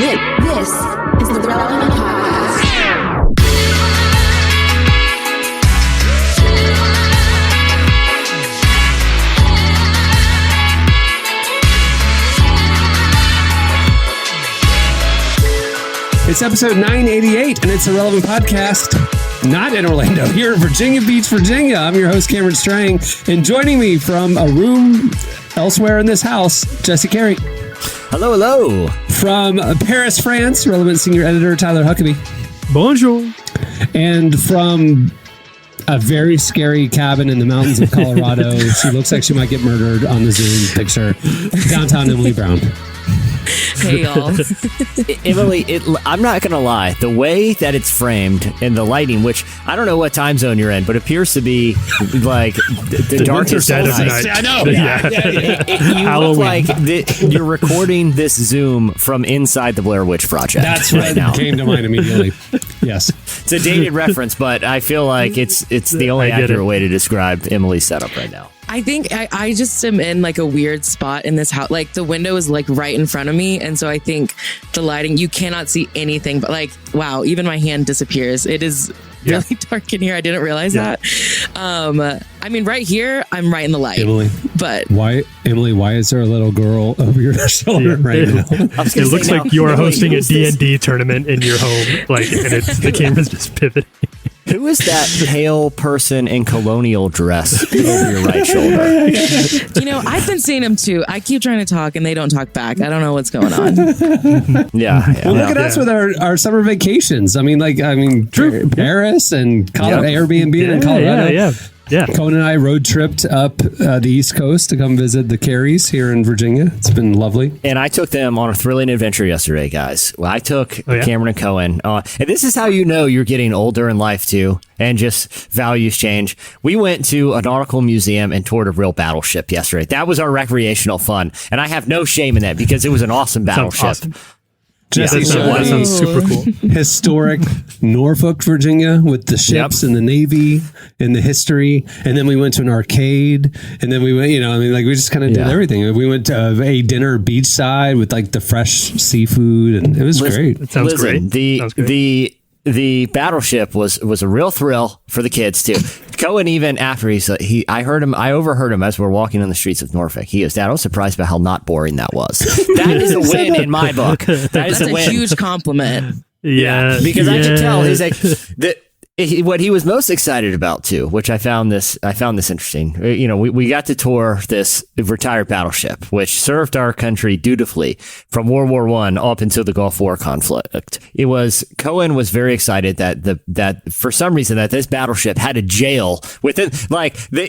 This is the Relevant Podcast. It's episode 988, and it's a Relevant Podcast. Not in Orlando, here in Virginia Beach, Virginia. I'm your host, Cameron Strang, and joining me from a room elsewhere in this house, Jesse Carey. Hello, hello. From Paris, France, Relevant senior editor, Tyler Huckabee. Bonjour. And from a very scary cabin in the mountains of Colorado, she looks like she might get murdered on the Zoom picture, downtown Emily Brown. Hey, y'all. Emily, I'm not going to lie. The way that it's framed and the lighting, which I don't know what time zone you're in, but appears to be like the darkest dead of night. night. I know. You look like you're recording this Zoom from inside the Blair Witch Project. That's right now. Came to mind immediately. Yes. It's a dated reference, but I feel like it's the only accurate way to describe Emily's setup right now. I think I just am in like a weird spot in this house. Like the window is like right in front of me. And so I think the lighting, you cannot see anything. But like, wow, even my hand disappears. It is really dark in here. I didn't realize that. I mean, right here, I'm right in the light. Emily. But why is there a little girl over your shoulder right now? It looks like you are hosting a D&D tournament in your home. Like, and the camera's just pivoting. Who is that pale person in colonial dress over your right shoulder? you know, I've been seeing them too. I keep trying to talk and they don't talk back. I don't know what's going on. Well, look at us with our summer vacations. True. Paris and Airbnb in Colorado. Yeah. Cohen and I road tripped up the East Coast to come visit the Careys here in Virginia. It's been lovely. And I took them on a thrilling adventure yesterday, guys. Well, I took Cameron and Cohen. And this is how you know you're getting older in life, too, and just values change. We went to a nautical museum and toured a real battleship yesterday. That was our recreational fun. And I have no shame in that because it was an awesome battleship. Awesome. Jesse that sounds super cool. Historic Norfolk, Virginia, with the ships and the Navy and the history. And then we went to an arcade. And then we went, we just kind of did everything. We went to a dinner beachside with like the fresh seafood, and it was great. That sounds great. The battleship was a real thrill for the kids too. Cohen, even after I overheard him as we're walking on the streets of Norfolk. He goes, "Dad, I was surprised by how not boring that was." That is a win in my book. That's a huge compliment. Yeah, because I could tell he's like what he was most excited about too, which I found this interesting. We got to tour this retired battleship, which served our country dutifully from World War I up until the Gulf War conflict. Cohen was very excited that for some reason that this battleship had a jail within.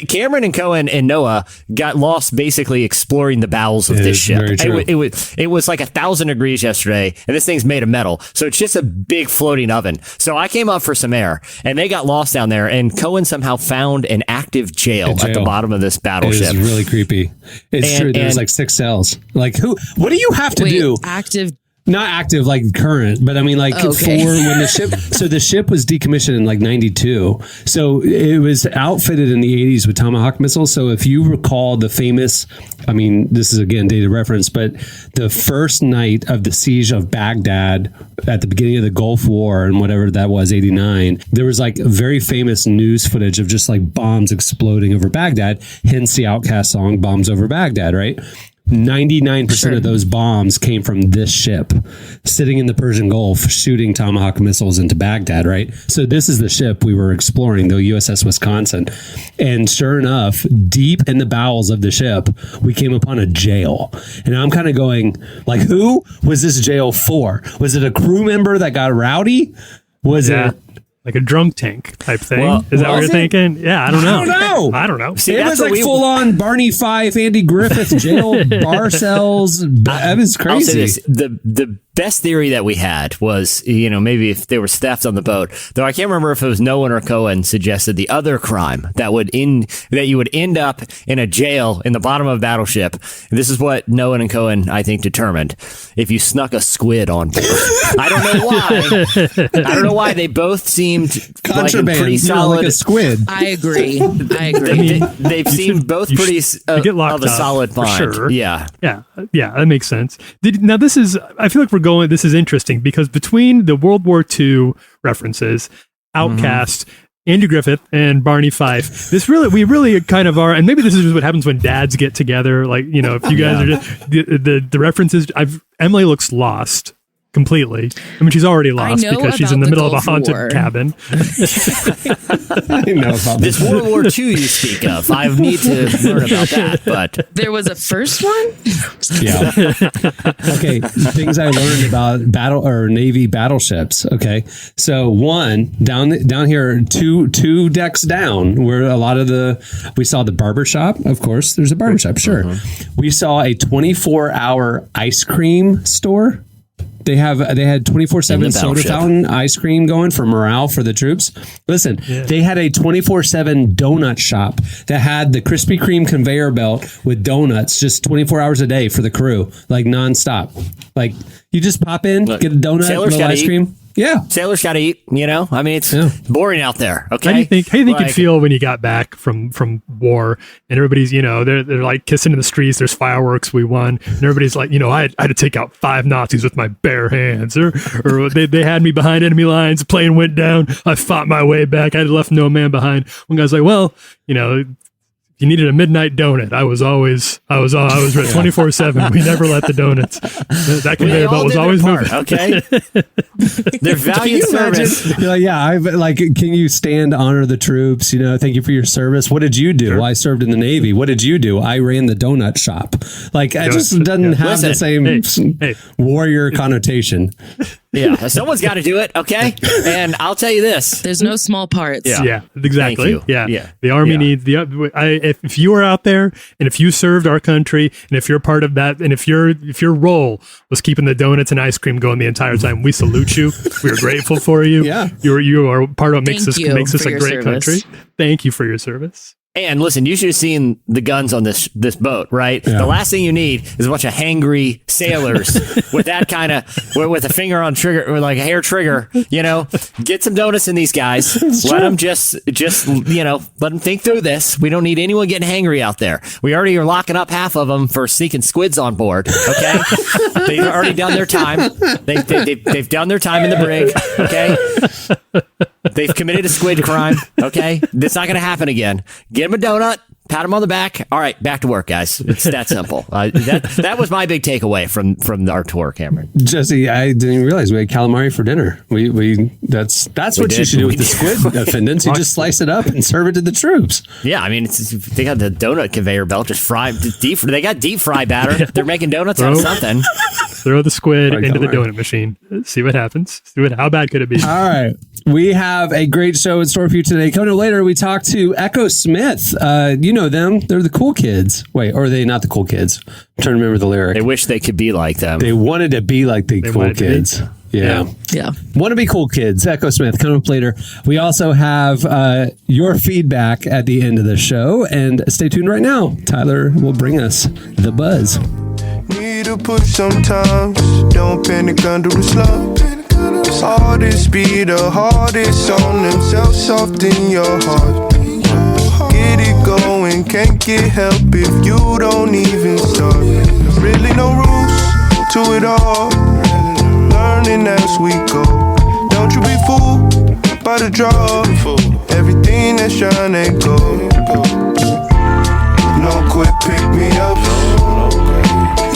Cameron and Cohen and Noah got lost basically exploring the bowels of this ship. It was like 1,000 degrees yesterday, and this thing's made of metal, so it's just a big floating oven. So I came up for some air. And they got lost down there, and Cohen somehow found an active jail at the bottom of this battleship. It was really creepy. It's true. There was like 6 cells. Like, what do you have to do? Active. Not active, like current, but I mean, like for when the ship. So the ship was decommissioned in like 92. So it was outfitted in the 80s with Tomahawk missiles. So if you recall the famous, this is again dated reference, but the first night of the siege of Baghdad at the beginning of the Gulf War and whatever that was, 89, there was like very famous news footage of just like bombs exploding over Baghdad. Hence the Outkast song, "Bombs Over Baghdad," right? 99% of those bombs came from this ship sitting in the Persian Gulf shooting Tomahawk missiles into Baghdad, right? So this is the ship we were exploring, the USS Wisconsin. And sure enough, deep in the bowels of the ship, we came upon a jail. And I'm kind of going, like, who was this jail for? Was it a crew member that got rowdy? Was it like a drunk tank type thing? Is that what you're thinking? Yeah, I don't know. See, it was like full on Barney Fife, Andy Griffith jail, bar cells. That was crazy. I'll say this, the best theory that we had was, maybe if there was theft on the boat, though I can't remember if it was Noah or Cohen suggested the other crime that you would end up in a jail in the bottom of a battleship. And this is what Noah and Cohen, I think, determined: if you snuck a squid on board. I don't know why they both seemed contraband, like a pretty solid, like a squid. I agree. They've seemed both pretty of a solid find. Sure. Yeah, that makes sense. Now this is, I feel like we're going, this is interesting because between the World War II references, Outcast, Andy Griffith, and Barney Fife, we really kind of are, and maybe this is just what happens when dads get together. Like, you know, if you guys are just the references, Emily looks lost. Completely. I mean, she's already lost because she's in the middle of a haunted cabin. I know about This World War II you speak of. I need to learn about that. But There was a first one? Yeah. Okay. Things I learned about Navy battleships. Okay. So one down here, two decks down, where a lot of we saw the barbershop. Of course, there's a barbershop. Sure. We saw a 24-hour ice cream store. They had 24/7 soda fountain ice cream going for morale for the troops. Listen, they had a 24/7 donut shop that had the Krispy Kreme conveyor belt with donuts just 24 hours a day for the crew, like nonstop. Like you just pop in, get a donut, little ice cream. Yeah. Sailors got to eat, you know? I mean, it's boring out there, okay? How do you think you'd feel when you got back from war and everybody's, you know, they're like kissing in the streets, there's fireworks, we won, and everybody's like, you know, I had to take out 5 Nazis with my bare hands, or they had me behind enemy lines, the plane went down, I fought my way back, I had left no man behind. One guy's like, well, you know, you needed a midnight donut. I was ready 24/7. We never let the donuts. That conveyor belt was always moving. Okay. Their valiant service. You're like, yeah, can you stand, honor the troops? You know, thank you for your service. What did you do? Sure. I served in the Navy. What did you do? I ran the donut shop. Like, it just doesn't have the same warrior connotation. Yeah, someone's got to do it, okay? And I'll tell you this: there's no small parts. Yeah, exactly. Thank you. Yeah, the Army needs if you are out there and if you served our country and if you're part of that and if your role was keeping the donuts and ice cream going the entire time, we salute you. We are grateful for you. Yeah, you are part of what makes us a great service. country. Thank you for your service. And listen, you should have seen the guns on this boat, right? Yeah. The last thing you need is a bunch of hangry sailors with that kind of, with a finger on trigger, or like a hair trigger, you know, get some donuts in these guys. Let them just, you know, let them think through this. We don't need anyone getting hangry out there. We already are locking up half of them for sneaking squids on board. Okay. They've already done their time. They've done their time in the brig. Okay. They've committed a squid crime. Okay. It's not going to happen again. Get him a donut, pat him on the back. All right, back to work, guys. It's that simple. That was my big takeaway from our tour, Cameron. Jesse, I didn't even realize we had calamari for dinner. That's what you should do with the squid offendants. You just slice it up and serve it to the troops. Yeah, I mean, they got the donut conveyor belt, just they got deep fry batter. They're making donuts out of something. Throw the squid into the donut machine. See what happens. How bad could it be? All right. We have a great show in store for you today. Coming up later, we talk to Echosmith. You know them. They're the cool kids. Wait, or are they not the cool kids? I'm trying to remember the lyric. They wish they could be like them. They wanted to be like the cool kids. Yeah. Want to be cool kids. Echosmith coming up later. We also have your feedback at the end of the show. And stay tuned right now. Tyler will bring us the buzz. Need a push sometimes. Don't panic under the slow. Hardest be the hardest on themselves, soft in your heart. Get it going, can't get help if you don't even start. Really no rules to it all, learning as we go. Don't you be fooled by the draw, everything that shine ain't gold. No quick pick me up,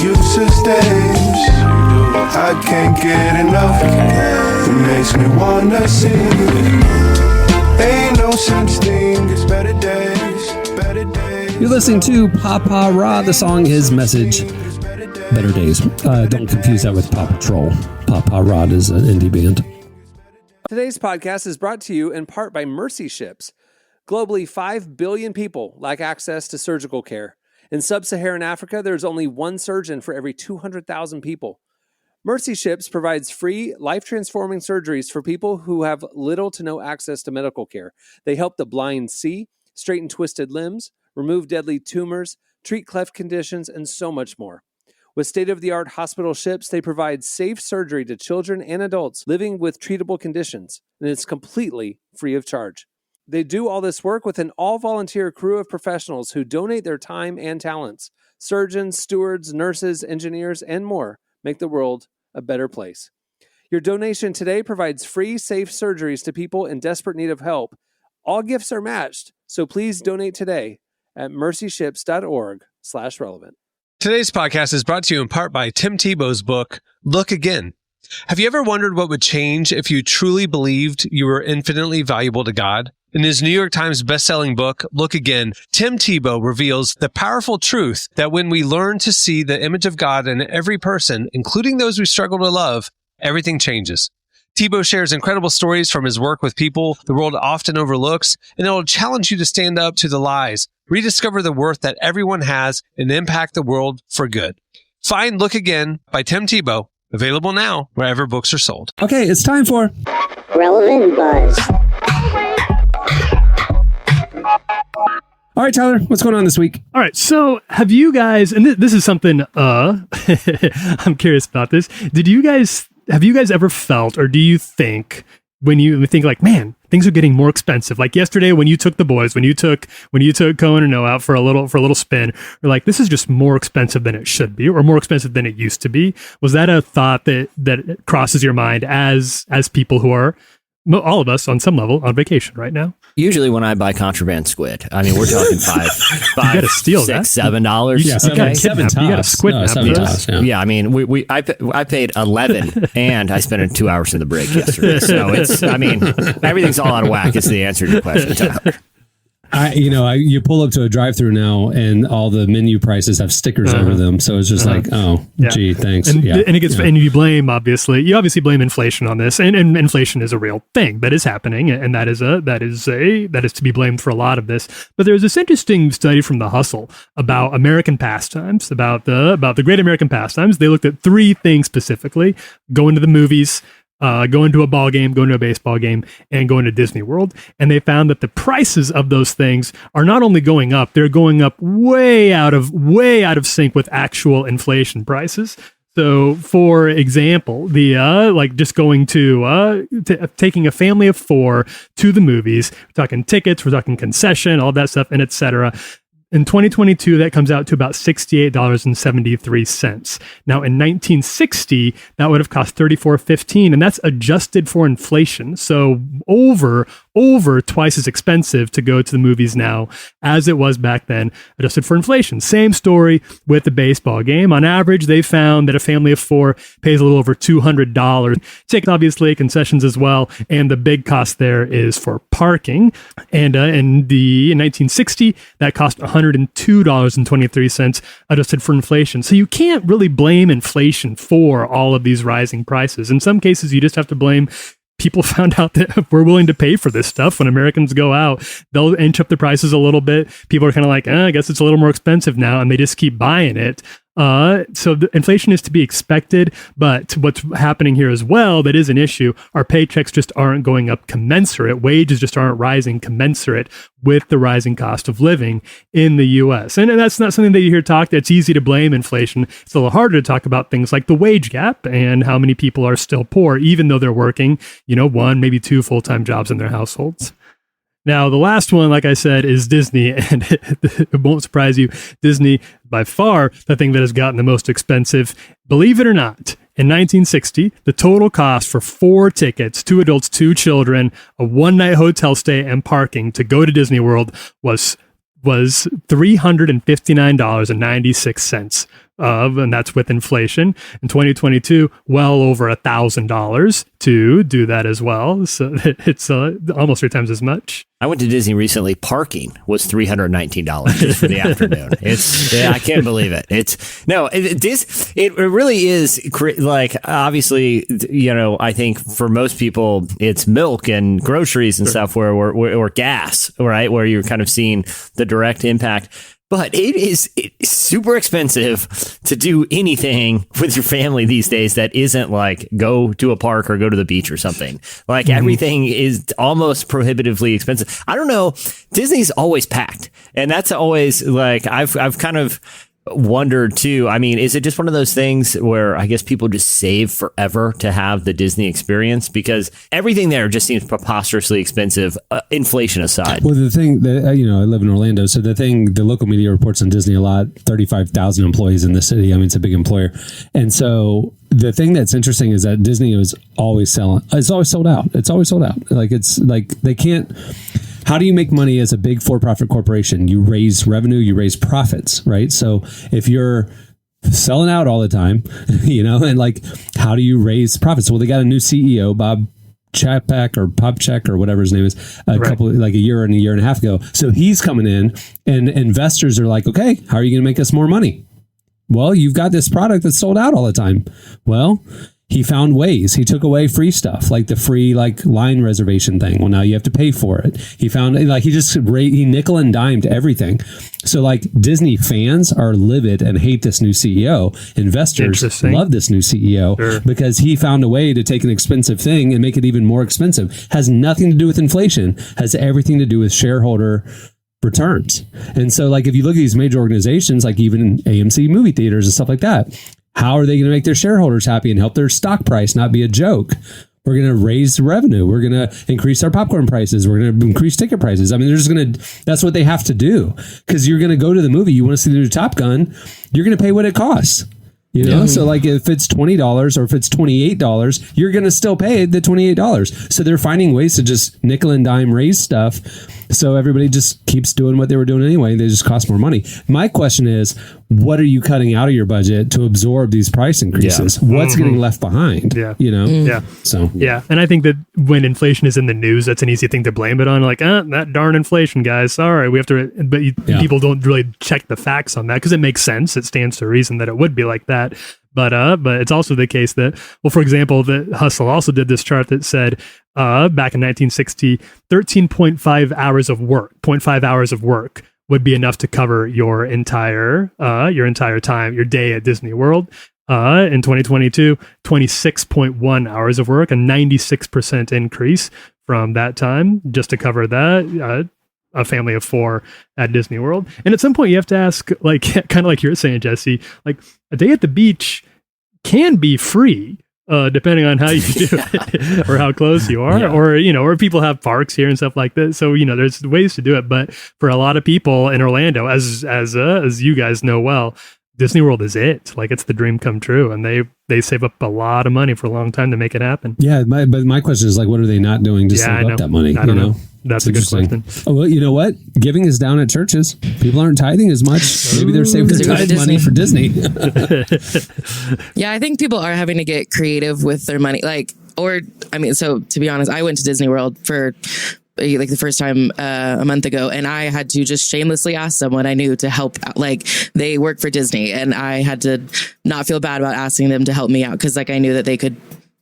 useless days, I can't get enough. It makes me wanna sing. Ain't no such thing as better days, better days. You're listening to Papa Ra, the song, his message, Better Days. Don't confuse that with Paw Patrol. Papa Ra is an indie band. Today's podcast is brought to you in part by Mercy Ships. Globally, 5 billion people lack access to surgical care. In sub-Saharan Africa, there's only one surgeon for every 200,000 people. Mercy Ships provides free, life-transforming surgeries for people who have little to no access to medical care. They help the blind see, straighten twisted limbs, remove deadly tumors, treat cleft conditions, and so much more. With state-of-the-art hospital ships, they provide safe surgery to children and adults living with treatable conditions, and it's completely free of charge. They do all this work with an all-volunteer crew of professionals who donate their time and talents. Surgeons, stewards, nurses, engineers, and more make the world a better place. Your donation today provides free, safe surgeries to people in desperate need of help. All gifts are matched, so please donate today at mercyships.org/relevant. Today's podcast is brought to you in part by Tim Tebow's book, Look Again. Have you ever wondered what would change if you truly believed you were infinitely valuable to God? In his New York Times bestselling book, Look Again, Tim Tebow reveals the powerful truth that when we learn to see the image of God in every person, including those we struggle to love, everything changes. Tebow shares incredible stories from his work with people the world often overlooks, and it will challenge you to stand up to the lies, rediscover the worth that everyone has, and impact the world for good. Find Look Again by Tim Tebow, available now wherever books are sold. Okay, it's time for Relevant Buzz. All right, Tyler, what's going on this week? All right, so have you guys, and this is something, I'm curious about this. Have you guys ever felt, or do you think, when you think like, man, things are getting more expensive? Like yesterday when you took the boys, when you took Cohen and Noah out for a little spin, you're like, this is just more expensive than it should be, or more expensive than it used to be. Was that a thought that crosses your mind as people who are, all of us on some level, on vacation right now? Usually when I buy contraband squid, I mean, we're talking five, you gotta steal $6, that. $7. Yeah, Okay. You got a squid nap. Yeah, I mean, I paid $11 and I spent 2 hours in the break yesterday. So everything's all out of whack is the answer to your question, Tyler. You pull up to a drive-through now, and all the menu prices have stickers over them. So it's just like, gee, thanks. And you blame, you obviously blame inflation on this, and inflation is a real thing that is happening, and that is to be blamed for a lot of this. But there's this interesting study from The Hustle about American pastimes, about the great American pastimes. They looked at 3 things specifically: going to the movies, going to a ball game, going to a baseball game, and going to Disney World. And they found that the prices of those things are not only going up, they're going up way out of sync with actual inflation prices. So, for example, just going to taking a family of 4 to the movies, we're talking tickets, we're talking concession, all that stuff, and etc. In 2022, that comes out to about $68.73. Now, in 1960, that would have cost $34.15, and that's adjusted for inflation. So over twice as expensive to go to the movies now as it was back then, adjusted for inflation. Same story with the baseball game. On average, they found that a family of 4 pays a little over $200. Tickets, obviously, concessions as well, and the big cost there is for parking. And in 1960, that cost $102.23, adjusted for inflation. So you can't really blame inflation for all of these rising prices. In some cases, you just have to blame people found out that we're willing to pay for this stuff. When Americans go out, they'll inch up the prices a little bit. People are kind of like, I guess it's a little more expensive now, and they just keep buying it. So the inflation is to be expected, but what's happening here as well that is an issue, our paychecks just aren't going up commensurate. Wages just aren't rising commensurate with the rising cost of living in the U.S. And that's not something that you hear talked. It's easy to blame inflation. It's a little harder to talk about things like the wage gap and how many people are still poor, even though they're working, 1, maybe 2 full-time jobs in their households. Now, the last one, like I said, is Disney, and it won't surprise you. Disney, by far, the thing that has gotten the most expensive. Believe it or not, in 1960, the total cost for 4 tickets, 2 adults, 2 children, a one-night hotel stay, and parking to go to Disney World was $359.96. And that's with inflation. In 2022, well over $1,000 to do that as well. So it's almost 3 times as much. I went to Disney recently. Parking was $319 just for the afternoon. I can't believe it. It really is like, obviously, I think for most people it's milk and groceries and stuff or gas, right? Where you're kind of seeing the direct impact. But it's super expensive to do anything with your family these days that isn't like go to a park or go to the beach or something. Like everything is almost prohibitively expensive. I don't know. Disney's always packed. And that's always like I've kind of wondered too. I mean, is it just one of those things where I guess people just save forever to have the Disney experience because everything there just seems preposterously expensive, inflation aside? Well, the thing that, I live in Orlando. So the local media reports on Disney a lot, 35,000 employees in the city. I mean, it's a big employer. And so the thing that's interesting is that Disney is always selling. It's always sold out. It's always sold out. Like it's like they can't. How do you make money as a big for-profit corporation? You raise revenue, you raise profits, right? So if you're selling out all the time, and like, how do you raise profits? Well, they got a new CEO, Bob Chapek or Popchek or whatever his name is, a year and a half ago. So he's coming in, and investors are like, okay, how are you going to make us more money? Well, you've got this product that's sold out all the time. Well, he found ways. He took away free stuff, like the free line reservation thing. Well, now you have to pay for it. He found he nickel and dimed everything. So Disney fans are livid and hate this new CEO. Investors love this new CEO because he found a way to take an expensive thing and make it even more expensive. Has nothing to do with inflation. Has everything to do with shareholder returns. And so if you look at these major organizations, like even AMC movie theaters and stuff like that, how are they going to make their shareholders happy and help their stock price not be a joke? We're going to raise revenue. We're going to increase our popcorn prices. We're going to increase ticket prices. I mean, that's what they have to do, because you're going to go to the movie. You want to see the new Top Gun. You're going to pay what it costs. So if it's $20 or if it's $28, you're going to still pay the $28. So they're finding ways to just nickel and dime raise stuff. So everybody just keeps doing what they were doing anyway. They just cost more money. My question is, what are you cutting out of your budget to absorb these price increases? Yeah. What's getting left behind? Yeah. Yeah. So, yeah. And I think that when inflation is in the news, that's an easy thing to blame it on. That darn inflation, guys. Sorry, we have to, but people don't really check the facts on that, because it makes sense. It stands to reason that it would be like that. But it's also the case that, well, for example, the Hustle also did this chart that said back in 1960, 13.5 hours of work, 0.5 hours of work would be enough to cover your entire time, your day at Disney World. In 2022, 26.1 hours of work, a 96% increase from that time just to cover that. A family of 4 at Disney World. And at some point you have to ask, kind of like you're saying, Jesse, a day at the beach can be free, depending on how you do it or how close you are, or people have parks here and stuff like that. So, there's ways to do it. But for a lot of people in Orlando, as you guys know well, Disney World is it. It's the dream come true, and they save up a lot of money for a long time to make it happen. Yeah, but my question is what are they not doing to save up that money? I don't know. That's a good question. Oh, well, you know what? Giving is down at churches. People aren't tithing as much. Maybe they're saving their tithe money for Disney. Yeah, I think people are having to get creative with their money. So to be honest, I went to Disney World for the first time a month ago, and I had to just shamelessly ask someone I knew to help out. They work for Disney, and I had to not feel bad about asking them to help me out, because I knew that they could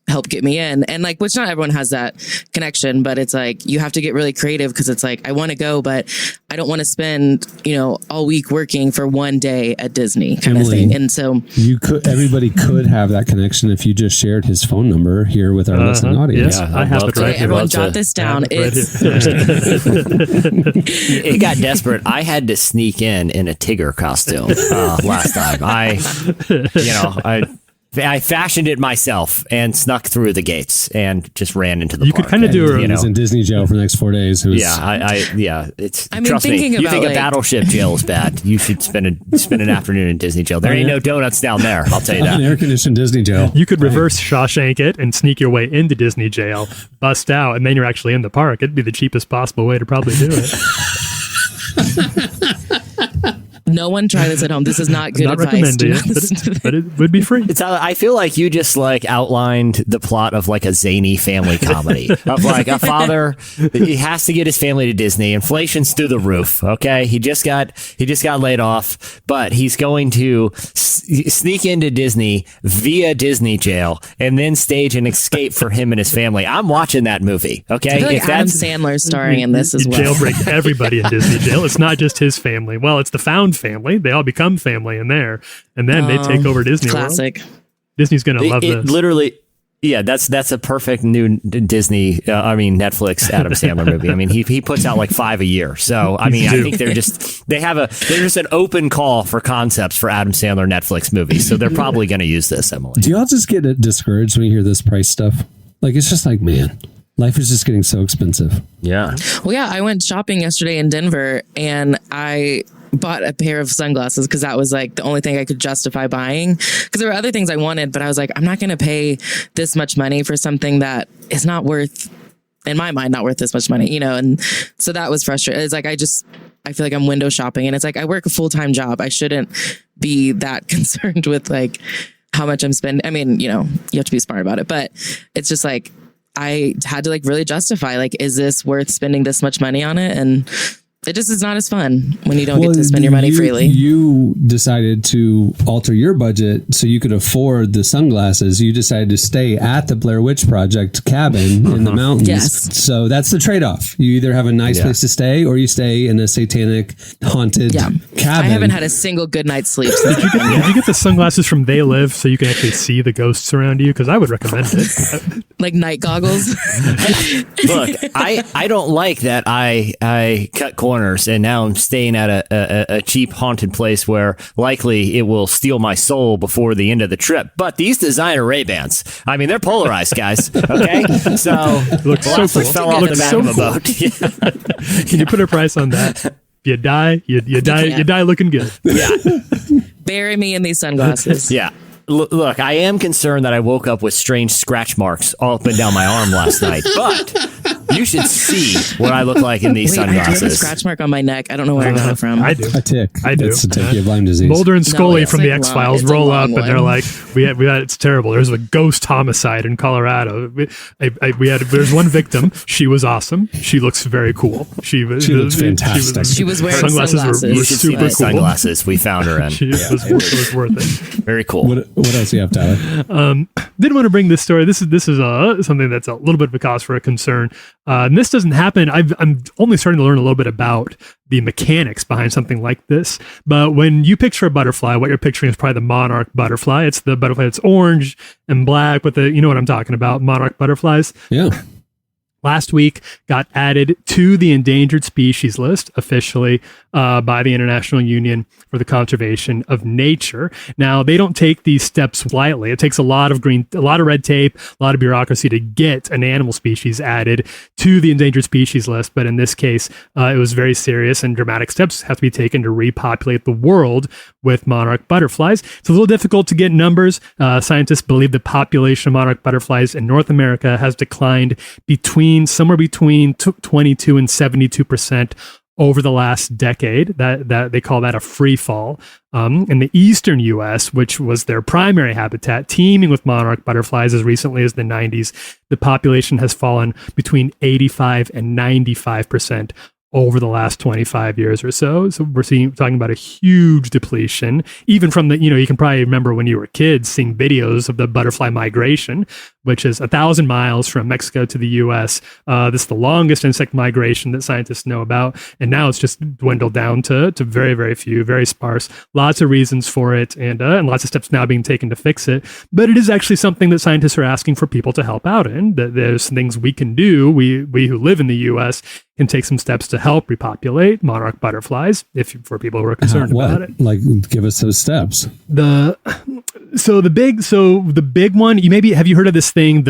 help get me in, and which not everyone has that connection, but it's you have to get really creative, because it's I want to go, but I don't want to spend all week working for one day at Disney kind of thing. And so everybody could have that connection if you just shared his phone number here with our listening audience. Yeah, I have it right. Everyone jot this down. It got desperate. I had to sneak in a Tigger costume last time. I fashioned it myself and snuck through the gates and just ran into the park. You could kind of do it. He's in Disney jail for the next 4 days. It's. Trust me. You think a battleship jail is bad? You should spend an afternoon in Disney jail. There ain't no donuts down there. I'll tell you that. An air conditioned Disney jail. You could reverse Shawshank it and sneak your way into Disney jail, bust out, and then you're actually in the park. It'd be the cheapest possible way to probably do it. No one try this at home. This is not good advice. But it would be free. I feel like you just outlined the plot of a zany family comedy of a father. He has to get his family to Disney. Inflation's through the roof. Okay, he just got laid off, but he's going to sneak into Disney via Disney jail and then stage an escape for him and his family. I'm watching that movie. Okay, I feel Adam Sandler starring in this as well. Jailbreak everybody in Disney jail. It's not just his family. Well, it's the found family. They all become family in there, and then they take over Disney classic World. Disney's gonna love this. Literally, yeah, that's a perfect new Disney. Netflix Adam Sandler movie. He puts out 5 a year. So I think they're just an open call for concepts for Adam Sandler Netflix movies. So they're probably going to use this. Emily, do y'all just get discouraged when you hear this price stuff? It's just man. Life is just getting so expensive. Yeah. Well, yeah, I went shopping yesterday in Denver, and I bought a pair of sunglasses because that was like the only thing I could justify buying. Because there were other things I wanted, but I was like, I'm not going to pay this much money for something that is not worth, in my mind, not worth this much money, And so that was frustrating. It's like, I feel like I'm window shopping, and it's like, I work a full-time job. I shouldn't be that concerned with like how much I'm spending. I mean, you have to be smart about it, but it's just like, I had to like really justify, like, is this worth spending this much money on it? And it just is not as fun when you don't get to spend your money freely. You decided to alter your budget so you could afford the sunglasses. You decided to stay at the Blair Witch Project cabin in the mountains. Yes. So that's the trade-off. You either have a nice place to stay or you stay in a satanic haunted cabin. I haven't had a single good night's sleep. Did you get the sunglasses from They Live so you can actually see the ghosts around you? Because I would recommend it. Like night goggles. Look, I don't like that I cut corners and now I'm staying at a cheap haunted place where likely it will steal my soul before the end of the trip. But these designer Ray-Bans, I mean, they're polarized, guys. Okay, so looks so cool. Fell off the back of a boat. Yeah. Can you put a price on that? You die looking good. Yeah. Bury me in these sunglasses. Yeah. Look, I am concerned that I woke up with strange scratch marks all up and down my arm last night, but you should see what I look like in these sunglasses. I do have a scratch mark on my neck. I don't know where I got it from. I do. A tick. I do. That's a tick. You have Lyme disease. Mulder and Scully it's from like the X-Files roll up and they're like, we had it's terrible. There's a ghost homicide in Colorado. There's one victim. She was awesome. She looks very cool. She looks fantastic. She was wearing sunglasses. You should see super the cool. sunglasses we found her in. It was worth it. Very cool. What else do you have, Tyler? Didn't want to bring this story. This is something that's a little bit of a cause for a concern. And this doesn't happen. I'm only starting to learn a little bit about the mechanics behind something like this. But when you picture a butterfly, what you're picturing is probably the monarch butterfly. It's the butterfly that's orange and black with you know what I'm talking about, monarch butterflies. Yeah. Last week got added to the endangered species list officially by the International Union for the Conservation of Nature. Now, they don't take these steps lightly. It takes a lot of red tape, a lot of bureaucracy to get an animal species added to the endangered species list. But in this case, it was very serious and dramatic steps have to be taken to repopulate the world with monarch butterflies. It's a little difficult to get numbers. Scientists believe the population of monarch butterflies in North America has declined somewhere between 22 and 72% over the last decade. That they call that a free fall. In the eastern U.S., which was their primary habitat, teeming with monarch butterflies as recently as the 90s, the population has fallen between 85 and 95% over the last 25 years or so. So we're talking about a huge depletion, even from you can probably remember when you were kids seeing videos of the butterfly migration, which is 1,000 miles from Mexico to the U.S. This is the longest insect migration that scientists know about. And now it's just dwindled down to very, very few, very sparse. Lots of reasons for it and lots of steps now being taken to fix it. But it is actually something that scientists are asking for people to help out in. There's things we can do. We who live in the U.S. can take some steps to help repopulate monarch butterflies for people who are concerned about it. Like, give us those steps. The big one, have you heard of this thing,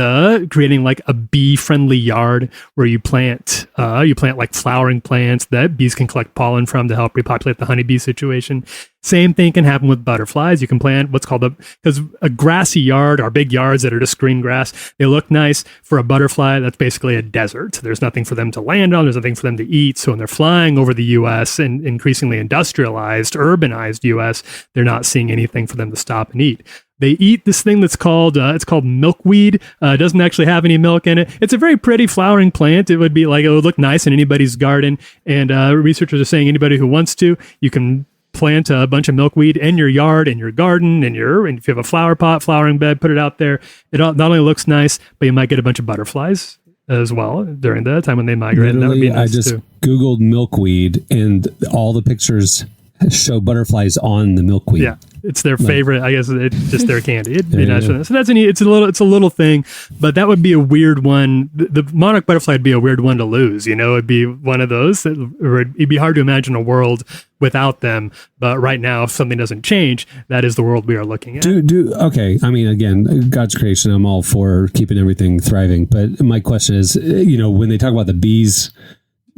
creating like a bee friendly yard where you plant like flowering plants that bees can collect pollen from to help repopulate the honeybee situation. Same thing can happen with butterflies. You can plant what's called because a grassy yard or big yards that are just green grass, they look nice. For a butterfly, that's basically a desert. There's nothing for them to land on. There's nothing for them to eat. So when they're flying over the U.S. and increasingly industrialized, urbanized U.S., they're not seeing anything for them to stop and eat. They eat this thing that's called milkweed. It doesn't actually have any milk in it. It's a very pretty flowering plant. It would look nice in anybody's garden. And researchers are saying anybody who wants to, you can plant a bunch of milkweed in your yard, in your garden, and if you have a flower pot, flowering bed, put it out there. It not only looks nice, but you might get a bunch of butterflies as well during the time when they migrate. Literally, that would be nice I just too. Googled milkweed, and all the pictures show butterflies on the milkweed. Yeah, it's their favorite. I guess it's just their candy. It'd be nice for them. So it's a little thing, but that would be a weird one. The monarch butterfly would be a weird one to lose. It'd be one of those. It'd be hard to imagine a world without them. But right now, if something doesn't change, that is the world we are looking at. Okay. I mean, again, God's creation, I'm all for keeping everything thriving. But my question is, when they talk about the bees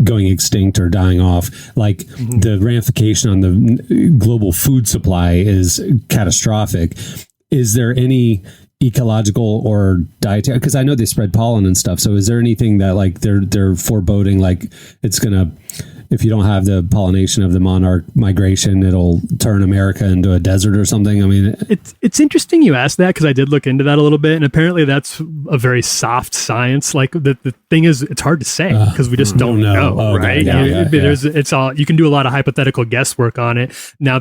going extinct or dying off. Like the ramification on the global food supply is catastrophic. Is there any ecological or dietary, because I know they spread pollen and stuff, so is there anything that like they're foreboding, like it's gonna, if you don't have the pollination of the monarch migration, it'll turn America into a desert or something? I mean, it's interesting you asked that, because I did look into that a little bit, and apparently that's a very soft science. Like the thing is, it's hard to say because we just don't know, Oh, right? It's all, you can do a lot of hypothetical guesswork on it. Now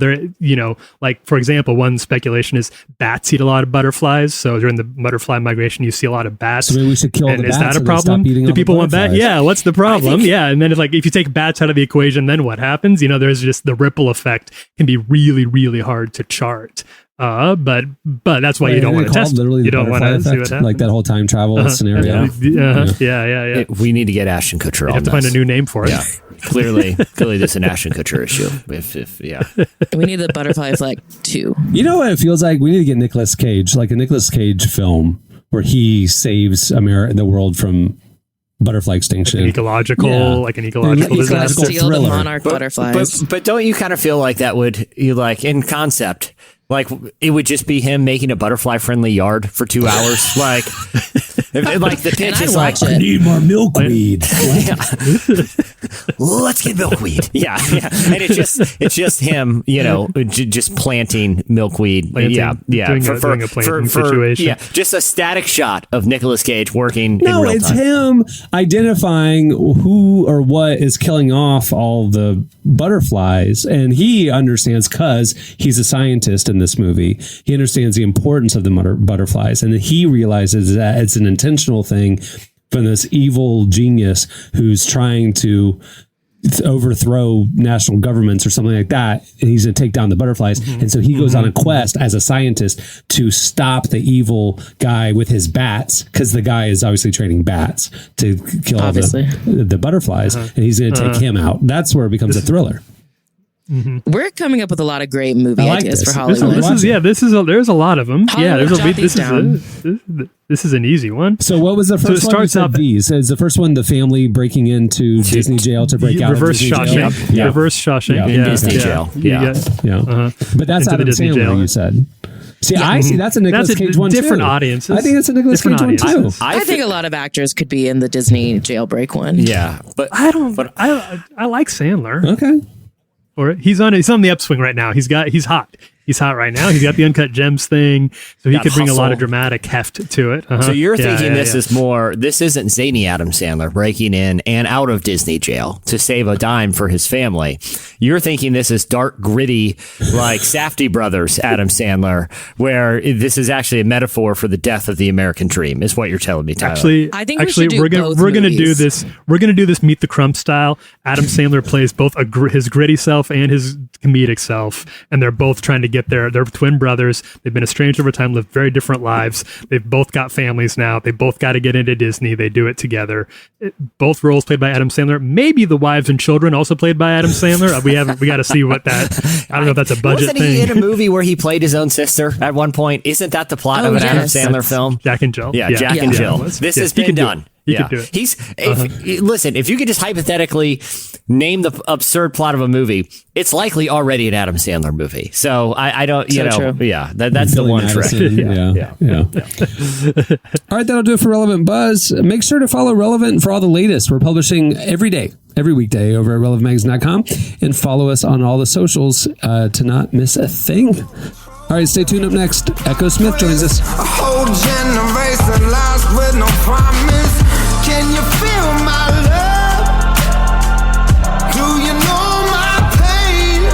like for example, one speculation is bats eat a lot of butterflies. So during the butterfly migration, you see a lot of bats. So maybe we should kill the bats. Is that a problem? Do people want bats? Yeah. What's the problem? And then if you take bats out of the equation, then what happens? There's just the ripple effect can be really, really hard to chart. But that's why you don't want to test. Literally, you don't want to see what happens. Like that whole time travel scenario. Yeah. We need to get Ashton Kutcher. You have to find a new name for it. Yeah, clearly, this is an Ashton Kutcher issue. We need the butterfly effect too. You know what it feels like? We need to get Nicolas Cage, like a Nicolas Cage film where he saves the world from butterfly extinction, like an ecological disaster. Steal the monarch butterflies. But don't you kind of feel like that would, in concept, like it would just be him making a butterfly friendly yard for 2 hours? Like the pitch is like, I need more milkweed. Let's get milkweed. Yeah. And it's just him, just planting milkweed. Doing a planting situation. Yeah, just a static shot of Nicolas Cage working. No, in real it's time. him identifying who or what is killing off all the butterflies, and he understands, because he's a scientist in this movie. He understands the importance of the butterflies, and he realizes that it's an intentional thing from this evil genius who's trying to overthrow national governments or something like that. And he's going to take down the butterflies. And so he goes on a quest as a scientist to stop the evil guy with his bats, because the guy is obviously training bats to kill all the butterflies. And he's going to take him out. That's where it becomes a thriller. We're coming up with a lot of great movie ideas for Hollywood. There's a lot of them. Hollywood, this is an easy one. So what was the first one? It starts out these. Is the first one the family breaking into Disney jail to break out reverse of Disney Shawshank. jail? Reverse Shawshank. In Disney jail. But that's Into Adam the Disney Sandler, jail. you said. See, I see. That's a Nicolas Cage one too. Different audiences. I think it's a Nicolas Cage one too. I think a lot of actors could be in the Disney jailbreak one. Yeah, but I like Sandler. Okay. Or he's on the upswing right now. He's hot. He's hot right now. He's got the Uncut Gems thing, so he could bring a lot of dramatic heft to it. So you're thinking this isn't zany Adam Sandler breaking in and out of Disney jail to save a dime for his family. You're thinking this is dark, gritty, like Safdie Brothers Adam Sandler, where this is actually a metaphor for the death of the American dream, is what you're telling me, Tyler. I think we're gonna do this. We're gonna do this Meet the Crump style. Adam Sandler plays both his gritty self and his comedic self, and they're both trying to get there. They're twin brothers. They've been estranged over time, lived very different lives. They've both got families now. They both got to get into Disney. They do it together. Both roles played by Adam Sandler. Maybe the wives and children also played by Adam Sandler. We got to see what that. I don't know if that's a budget Wasn't thing. he in a movie where he played his own sister at one point? Isn't that the plot of an Adam Sandler film? Jack and Jill. Yeah, Jack and Jill. This has been done. He could do it. Listen, if you could just hypothetically name the absurd plot of a movie, it's likely already an Adam Sandler movie. So I don't, true. That's the one trick. Yeah. All right, that'll do it for Relevant Buzz. Make sure to follow Relevant for all the latest. We're publishing every weekday over at relevantmagazine.com, and follow us on all the socials to not miss a thing. All right, stay tuned. Up next, Echosmith joins us. A whole generation lost with no promise. Can you feel my love? Do you know my pain?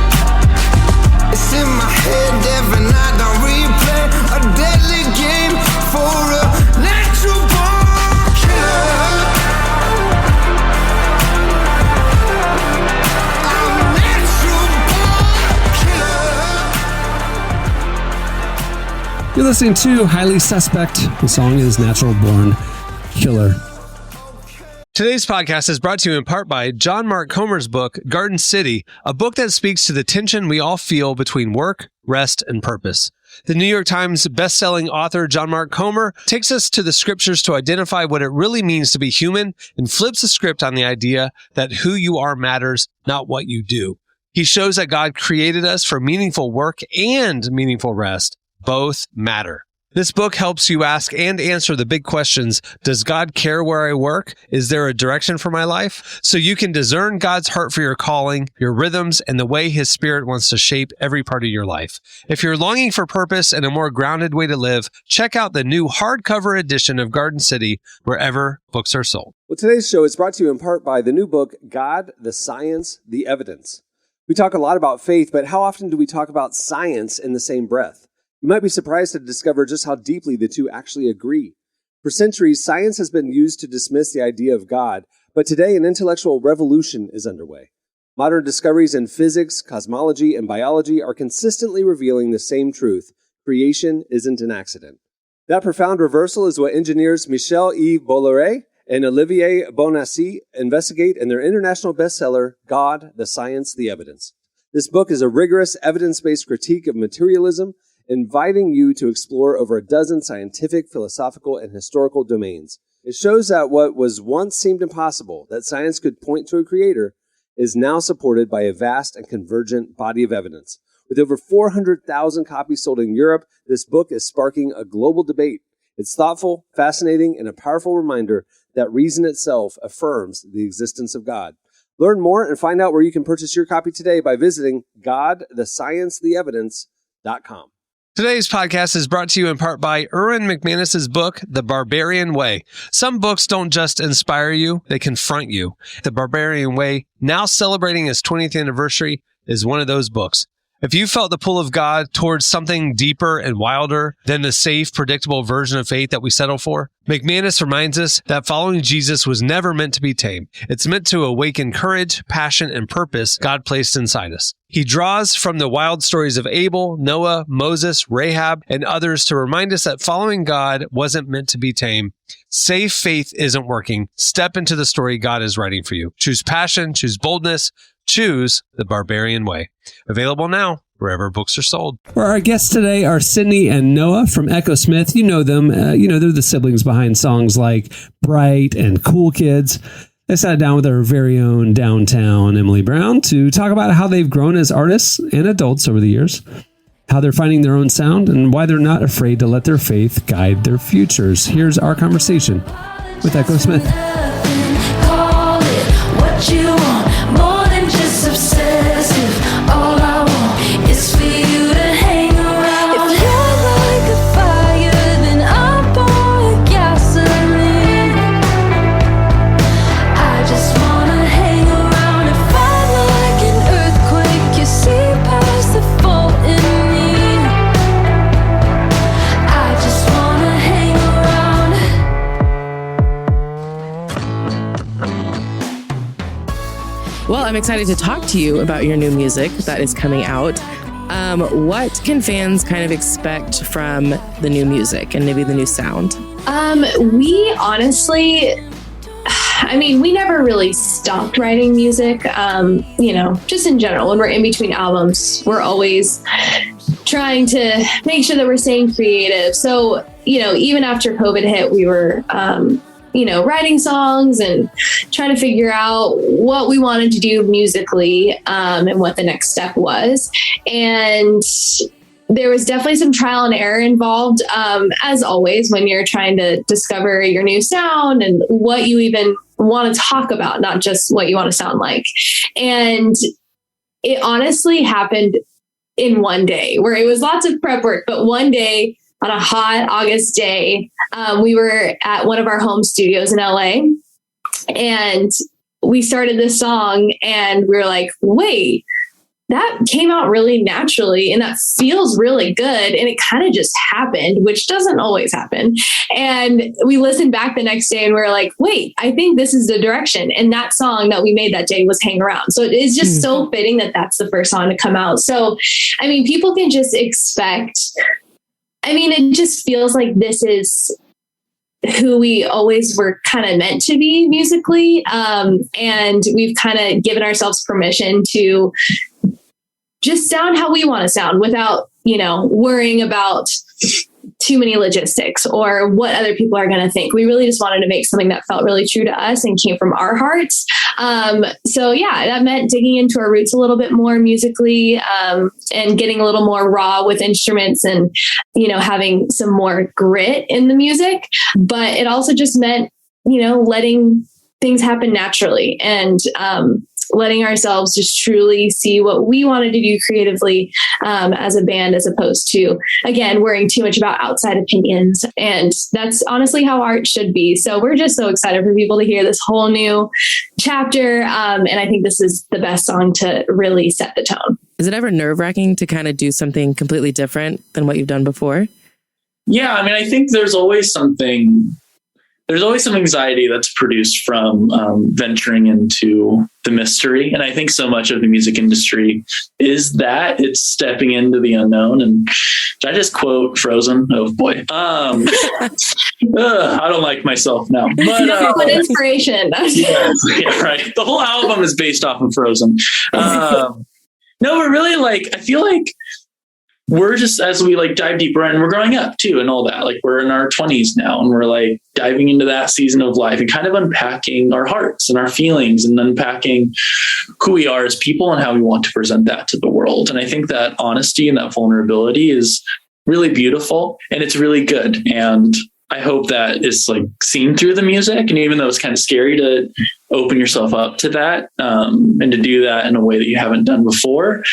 It's in my head every night. I replay a deadly game for a natural born killer. I'm a natural born killer. You're listening to Highly Suspect. The song is Natural Born Killer. Today's podcast is brought to you in part by John Mark Comer's book, Garden City, a book that speaks to the tension we all feel between work, rest, and purpose. The New York Times best-selling author John Mark Comer takes us to the scriptures to identify what it really means to be human and flips the script on the idea that who you are matters, not what you do. He shows that God created us for meaningful work and meaningful rest. Both matter. This book helps you ask and answer the big questions. Does God care where I work? Is there a direction for my life? So you can discern God's heart for your calling, your rhythms, and the way His Spirit wants to shape every part of your life. If you're longing for purpose and a more grounded way to live, check out the new hardcover edition of Garden City wherever books are sold. Well, today's show is brought to you in part by the new book, God, the Science, the Evidence. We talk a lot about faith, but how often do we talk about science in the same breath? You might be surprised to discover just how deeply the two actually agree. For centuries, science has been used to dismiss the idea of God, but today an intellectual revolution is underway. Modern discoveries in physics, cosmology, and biology are consistently revealing the same truth: creation isn't an accident. That profound reversal is what engineers Michel-Yves Bolloré and Olivier Bonassi investigate in their international bestseller, God, the Science, the Evidence. This book is a rigorous, evidence-based critique of materialism, inviting you to explore over a dozen scientific, philosophical, and historical domains. It shows that what was once seemed impossible, that science could point to a creator, is now supported by a vast and convergent body of evidence. With over 400,000 copies sold in Europe, this book is sparking a global debate. It's thoughtful, fascinating, and a powerful reminder that reason itself affirms the existence of God. Learn more and find out where you can purchase your copy today by visiting godthesciencetheevidence.com. Today's podcast is brought to you in part by Erwin McManus's book, The Barbarian Way. Some books don't just inspire you, they confront you. The Barbarian Way, now celebrating its 20th anniversary, is one of those books. If you felt the pull of God towards something deeper and wilder than the safe, predictable version of faith that we settle for, McManus reminds us that following Jesus was never meant to be tame. It's meant to awaken courage, passion, and purpose God placed inside us. He draws from the wild stories of Abel, Noah, Moses, Rahab, and others to remind us that following God wasn't meant to be tame. Safe faith isn't working. Step into the story God is writing for you. Choose passion, choose boldness, choose the Barbarian Way. Available now wherever books are sold. Our guests today are Sydney and Noah from Echosmith. You know them. They're the siblings behind songs like Bright and Cool Kids. They sat down with our very own downtown Emily Brown to talk about how they've grown as artists and adults over the years, how they're finding their own sound, and why they're not afraid to let their faith guide their futures. Here's our conversation with Echosmith. Call it what you want, more than just obsessive. All I want is for you to hang around. If you're like a fire, then I'm pouring gasoline. I just wanna hang around. If I'm like an earthquake, you see past the fault in me. I just wanna hang around. Well, I'm excited to talk to you about your new music that is coming out. What can fans kind of expect from the new music and maybe the new sound? We honestly, we never really stopped writing music. Just in general, when we're in between albums, we're always trying to make sure that we're staying creative. So, even after COVID hit, we were, writing songs and trying to figure out what we wanted to do musically, and what the next step was. And there was definitely some trial and error involved, as always, when you're trying to discover your new sound and what you even want to talk about, not just what you want to sound like. And it honestly happened in one day where it was lots of prep work, but one day on a hot August day, we were at one of our home studios in LA, and we started this song, and we were like, wait, that came out really naturally, and that feels really good. And it kind of just happened, which doesn't always happen. And we listened back the next day and we were like, wait, I think this is the direction. And that song that we made that day was Hang Around. So it is just so fitting that that's the first song to come out. So, people can just expect, it just feels like this is who we always were kind of meant to be musically. And we've kind of given ourselves permission to just sound how we want to sound without, worrying about too many logistics or what other people are going to think. We really just wanted to make something that felt really true to us and came from our hearts. So yeah, that meant digging into our roots a little bit more musically, and getting a little more raw with instruments and, having some more grit in the music. But it also just meant, letting things happen naturally and, letting ourselves just truly see what we wanted to do creatively as a band, as opposed to, again, worrying too much about outside opinions. And that's honestly how art should be. So we're just so excited for people to hear this whole new chapter. And I think this is the best song to really set the tone. Is it ever nerve-wracking to kind of do something completely different than what you've done before? Yeah, I mean, I think there's always some anxiety that's produced from venturing into the mystery. And I think so much of the music industry is that it's stepping into the unknown. And did I just quote Frozen? Oh boy. I don't like myself now. But what inspiration. Yeah, right. The whole album is based off of Frozen. No, but really, I feel like we're just, as we dive deeper, and we're growing up too and all that, we're in our 20s now, and we're diving into that season of life and kind of unpacking our hearts and our feelings and unpacking who we are as people and how we want to present that to the world. And I think that honesty and that vulnerability is really beautiful, and it's really good. And I hope that is seen through the music. And even though it's kind of scary to open yourself up to that, and to do that in a way that you haven't done before,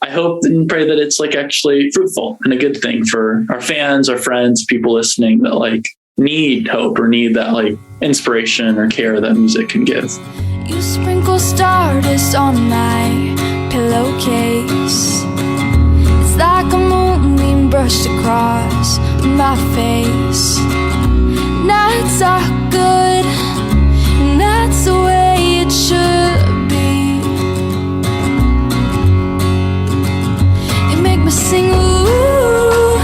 I hope and pray that it's actually fruitful and a good thing for our fans, our friends, people listening that need hope or need that inspiration or care that music can give. You sprinkle stardust on my pillowcase. It's like a moonbeam brushed across my face. Nights are good, and that's the way it should be. You make me sing, ooh,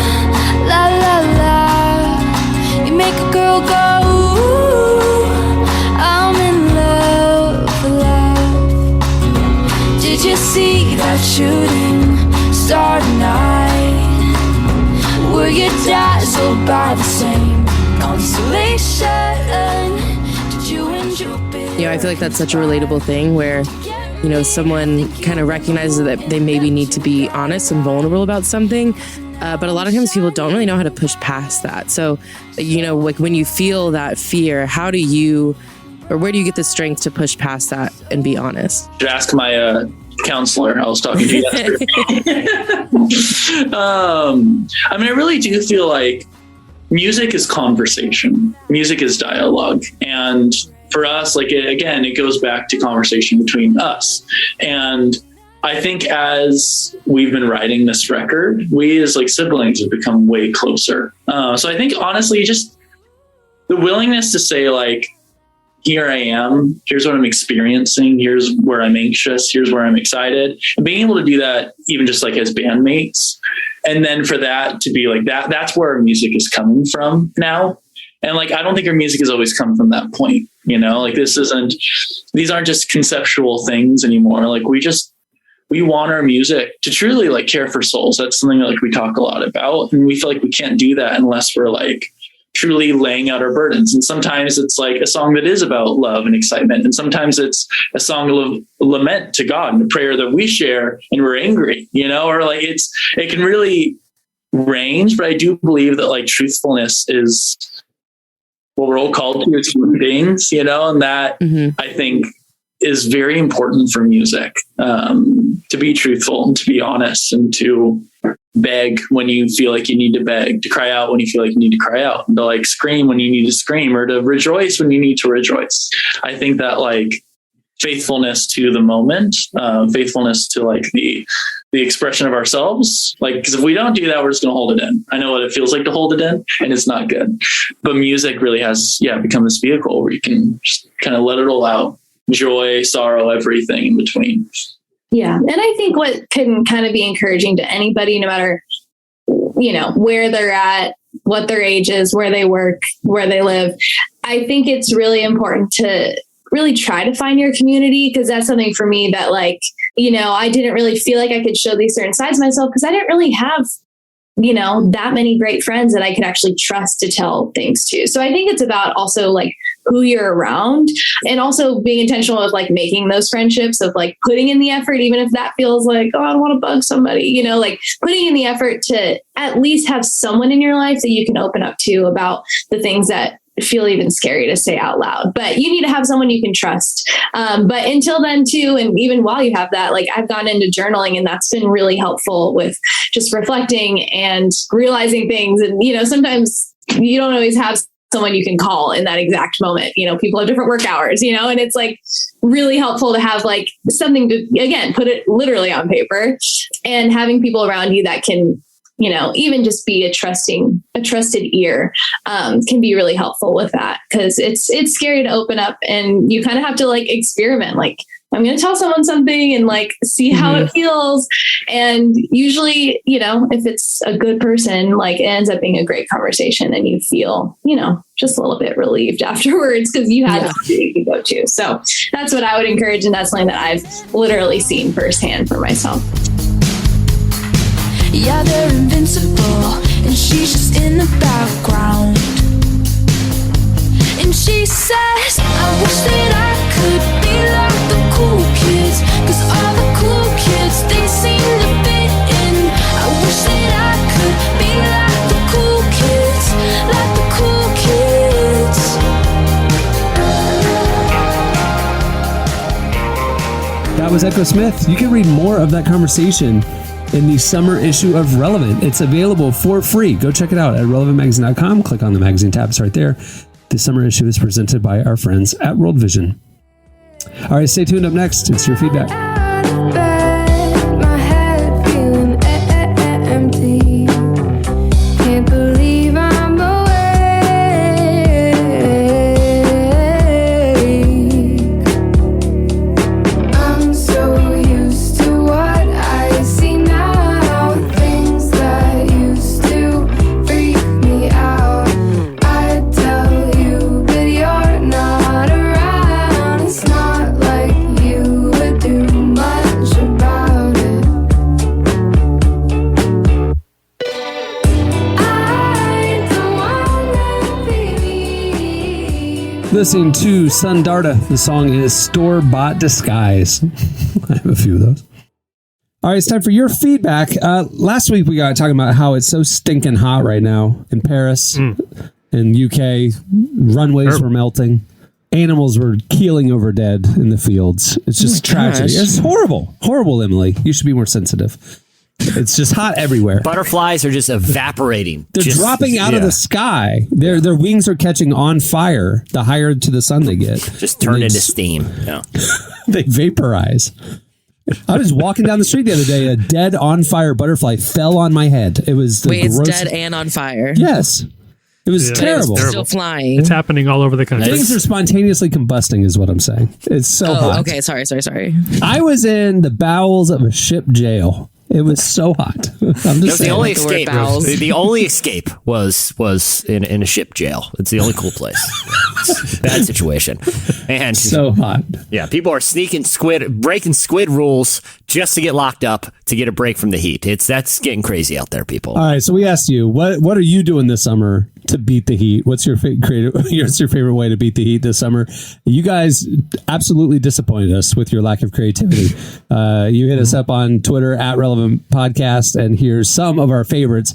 la la la. You make a girl go, ooh, I'm in love, love. Did you see that shooting star tonight? Were you dazzled by the same constellation? Did you enjoy it? I feel like that's such a relatable thing where, someone kind of recognizes that they maybe need to be honest and vulnerable about something. But a lot of times people don't really know how to push past that. So, when you feel that fear, how do you, or where do you get the strength to push past that and be honest? Should ask my counselor I was talking to yesterday. I mean, I really do feel like music is conversation. Music is dialogue. And for us, it goes back to conversation between us. And I think as we've been writing this record, we as siblings have become way closer. So I think honestly, just the willingness to say here I am, here's what I'm experiencing, here's where I'm anxious, here's where I'm excited. And being able to do that even just as bandmates. And then for that to be that's where our music is coming from now. And I don't think our music has always come from that point, these aren't just conceptual things anymore. We want our music to truly care for souls. That's something that we talk a lot about. And we feel we can't do that unless we're truly laying out our burdens. And sometimes it's a song that is about love and excitement. And sometimes it's a song of lament to God and a prayer that we share and we're angry, or it can really range. But I do believe that truthfulness is what we're all called to as human beings, and that I think is very important for music, to be truthful and to be honest and to beg when you feel you need to beg, to cry out when you feel you need to cry out, and to scream when you need to scream, or to rejoice when you need to rejoice. I think that faithfulness to the moment, faithfulness to the expression of ourselves, because if we don't do that, we're just going to hold it in. I know what it feels like to hold it in, and it's not good. But music really has, become this vehicle where you can just kind of let it all out. Joy, sorrow, everything in between. Yeah. And I think what can kind of be encouraging to anybody, no matter, where they're at what their age is, where they work, where they live. I think it's really important to really try to find your community, because that's something for me that, like, you know, I didn't really feel like I could show these certain sides of myself because I didn't really have, you know, that many great friends that I could actually trust to tell things to. So I think it's about also like who you're around, and also being intentional of like making those friendships, of like putting in the effort, even if that feels like, oh, I don't want to bug somebody, you know, like putting in the effort to at least have someone in your life that you can open up to about the things that feel even scary to say out loud. But you need to have someone you can trust. But until then too, and even while you have that, like I've gone into journaling, and that's been really helpful with just reflecting and realizing things. And, you know, sometimes you don't always have someone you can call in that exact moment. You know, people have different work hours, you know, and it's like really helpful to have like something to, again, put it literally on paper, and having people around you that can, you know, even just be a trusted ear can be really helpful with that, because it's scary to open up, and you kind of have to like experiment. Like, I'm going to tell someone something and like see how it feels. And usually, you know, if it's a good person, like it ends up being a great conversation, and you feel, you know, just a little bit relieved afterwards because you had something you could go to. So that's what I would encourage. And that's something that I've literally seen firsthand for myself. Yeah, they're invincible, and she's just in the background. And she says, I wish that I could be like the cool kids, 'cause all the cool kids, they seem to fit in. I wish that I could be like the cool kids, like the cool kids. That was Echosmith. You can read more of that conversation in the summer issue of Relevant. It's available for free. Go check it out at relevantmagazine.com. Click on the magazine tab. It's right there. The summer issue is presented by our friends at World Vision. All right, stay tuned. Up next, it's your feedback. My head feeling empty. Can't believe I'm awake. I'm so used to what I see now. Things that used to freak me out. I tell you, but you're not around. It's not like you would do much about it. I don't wanna be. Listening to Sundarta. The song is Store Bought Disguise. I have a few of those. All right, it's time for your feedback. Last week we got talking about how it's so stinking hot right now in Paris and UK. Runways were melting. Animals were keeling over dead in the fields. It's just tragedy. gosh. It's horrible. Horrible, Emily. You should be more sensitive. It's just hot everywhere. Butterflies are just evaporating. They're dropping out of the sky. Their wings are catching on fire the higher to the sun they get. Just turn And into steam. Yeah. They vaporize. I was walking down the street the other day. A dead on fire butterfly fell on my head. It was the Wait, it's gross- dead and on fire. Yes. It was terrible. It's still flying. It's happening all over the country. Things are spontaneously combusting is what I'm saying. It's so hot. Okay. Sorry. I was in the bowels of a ship jail. It was so hot. I'm just That was saying. the only The word escape. bowels. The only escape was in a ship jail. It's the only cool place. Bad situation. And so hot. yeah, people are breaking squid rules just to get locked up to get a break from the heat. That's getting crazy out there, people. All right, so we asked you, what are you doing this summer to beat the heat? What's your favorite way to beat the heat this summer? You guys absolutely disappointed us with your lack of creativity. You hit us up on Twitter at Relevant Podcast, and here's some of our favorites.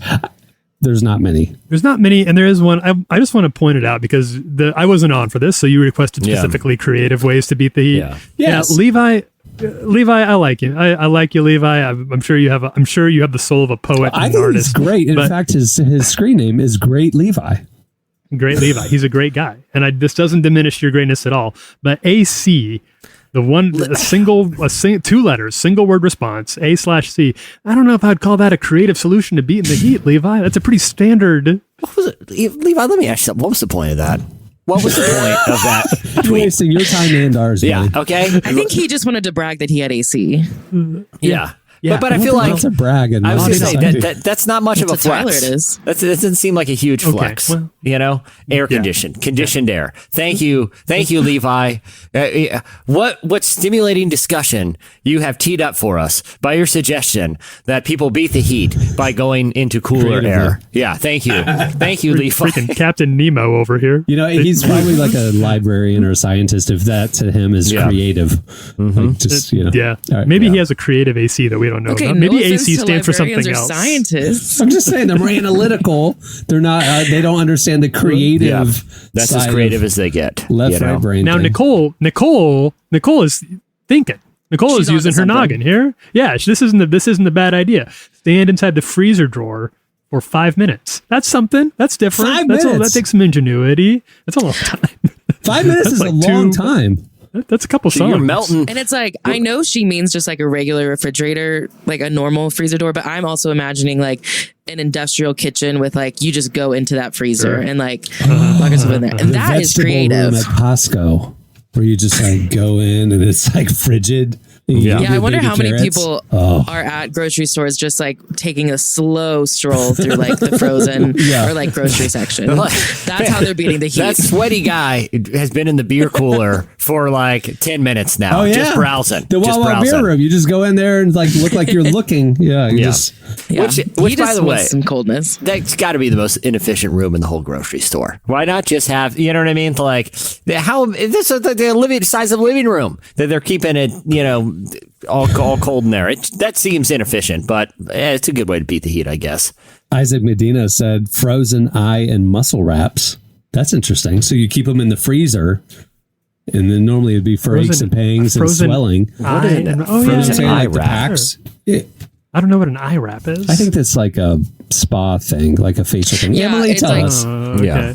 There's not many. And there is one. I just want to point it out because I wasn't on for this, so you requested specifically creative ways to beat the heat. Yeah. Yes. Levi, I like you. I like you, Levi. I'm sure you have. I'm sure you have the soul of a poet and I an think artist. he's great. In fact, his screen name is Great Levi. Great Levi. He's a great guy, and this doesn't diminish your greatness at all. But AC. Two letters, single word response, A/C. I don't know if I'd call that a creative solution to beating the heat, Levi. That's a pretty standard. What was it? Levi, let me ask you something. What was the point of that? What was the point of that tweet? Wasting your time and ours. Yeah, buddy. okay. I think he just wanted to brag that he had AC. Yeah. Yeah. But I feel like that's a brag. And I was going to say exciting. that's not much of a Tyler flex. it is. That doesn't seem like a huge flex. Well, Air conditioned air. Thank you, Levi. What stimulating discussion you have teed up for us by your suggestion that people beat the heat by going into cooler air. Yeah, thank you, Levi. Freaking Captain Nemo over here. He's probably like a librarian or a scientist. If that to him is creative, like just Yeah, All right. maybe he has a creative AC that we don't know. Okay, about. no Maybe offense AC to stands for something librarians or else. Scientists. I'm just saying they're more analytical. They're not. They don't understand the creative. That's side as creative of as they get. left right brain. Now thing. Nicole is thinking. Nicole She's is using her onto noggin here. Yeah, this isn't a bad idea. Stand inside the freezer drawer for 5 minutes. That's something. That's different. 5 That minutes? takes some ingenuity. That's a long time. 5 minutes is like a long time. That's a couple So songs. you're melting. And it's like, I know she means just like a regular refrigerator, like a normal freezer door, but I'm also imagining like an industrial kitchen with like, you just go into that freezer and like plug yourself in there. And The that is vegetable creative. room at Costco, where you just like go in and it's like frigid. Yeah, I wonder how many carrots. people Oh. are at grocery stores just like taking a slow stroll through like the frozen or like grocery section. That's how they're beating the heat. That sweaty guy has been in the beer cooler for like 10 minutes now. Oh, yeah. Just browsing. The just Wawa beer room. You just go in there and like look like you're looking. Yeah. You just Yeah. Which He by just the way, wants some coldness. that's got to be the most inefficient room in the whole grocery store. Why not just have, you know what I mean? Like, how this is the living size of living room that they're keeping it, all cold in there. That seems inefficient, but it's a good way to beat the heat, I guess. Isaac Medina said frozen eye and muscle wraps. That's interesting. So you keep them in the freezer, and then normally it'd be for aches and pangs and swelling. Frozen eye like the packs. I don't know what an eye wrap is. I think that's like a spa thing, like a facial thing. Yeah, Emily, it's tell like- us. Okay. Yeah.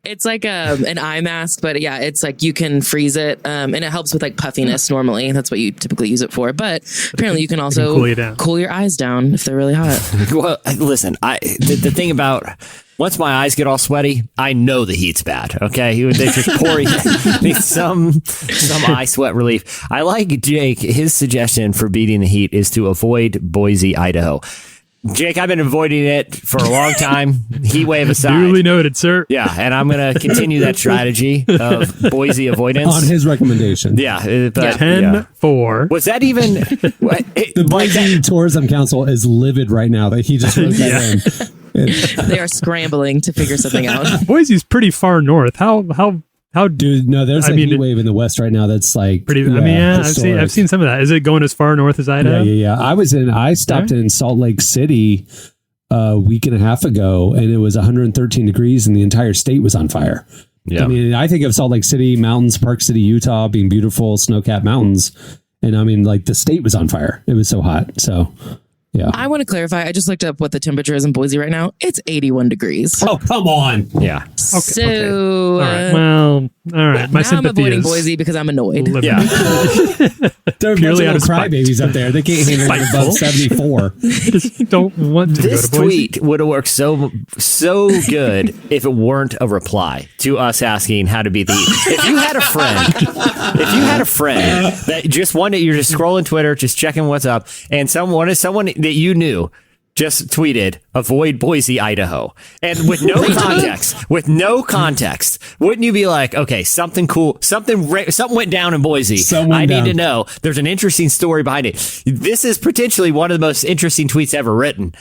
It's like an eye mask, but yeah, it's like you can freeze it, and it helps with like puffiness. Normally, that's what you typically use it for. But apparently, you can also cool you down. cool your eyes down if they're really hot. Well, listen, the thing about once my eyes get all sweaty, I know the heat's bad. Okay, they just pour need some eye sweat relief. I like Jake. His suggestion for beating the heat is to avoid Boise, Idaho. Jake, I've been avoiding it for a long time. Heat wave aside. Duly noted, sir. Yeah, and I'm going to continue that strategy of Boise avoidance. On his recommendation. Yeah, but 10-4. Was that even The Boise Tourism Council is livid right now that he just wrote that in. They are scrambling to figure something out. Boise's pretty far north. How Dude, no, there's a heat wave in the west right now that's like pretty? historic. I've seen some of that. Is it going as far north as Idaho? Yeah. I stopped in Salt Lake City a week and a half ago, and it was 113 degrees, and the entire state was on fire. Yeah. I mean, I think of Salt Lake City, mountains, Park City, Utah, being beautiful, snow-capped mountains, and I mean, like the state was on fire. It was so hot. So, yeah. I want to clarify. I just looked up what the temperature is in Boise right now. It's 81 degrees. Oh, come on. Yeah. So, All right. Well, all right. My now I'm sympathy avoiding is Boise because I'm annoyed. Yeah. They're Purely out of spite. crybabies up there. They can't handle it above 74. just don't want to This go to Boise. tweet would have worked so good if it weren't a reply to us asking how to beat the heat. If you had a friend that just one day you're just scrolling Twitter, just checking what's up, and someone that you knew just tweeted avoid Boise, Idaho, and with no context, wouldn't you be like, okay, something cool, something went down in Boise. I need to know. There's an interesting story behind it. This is potentially one of the most interesting tweets ever written.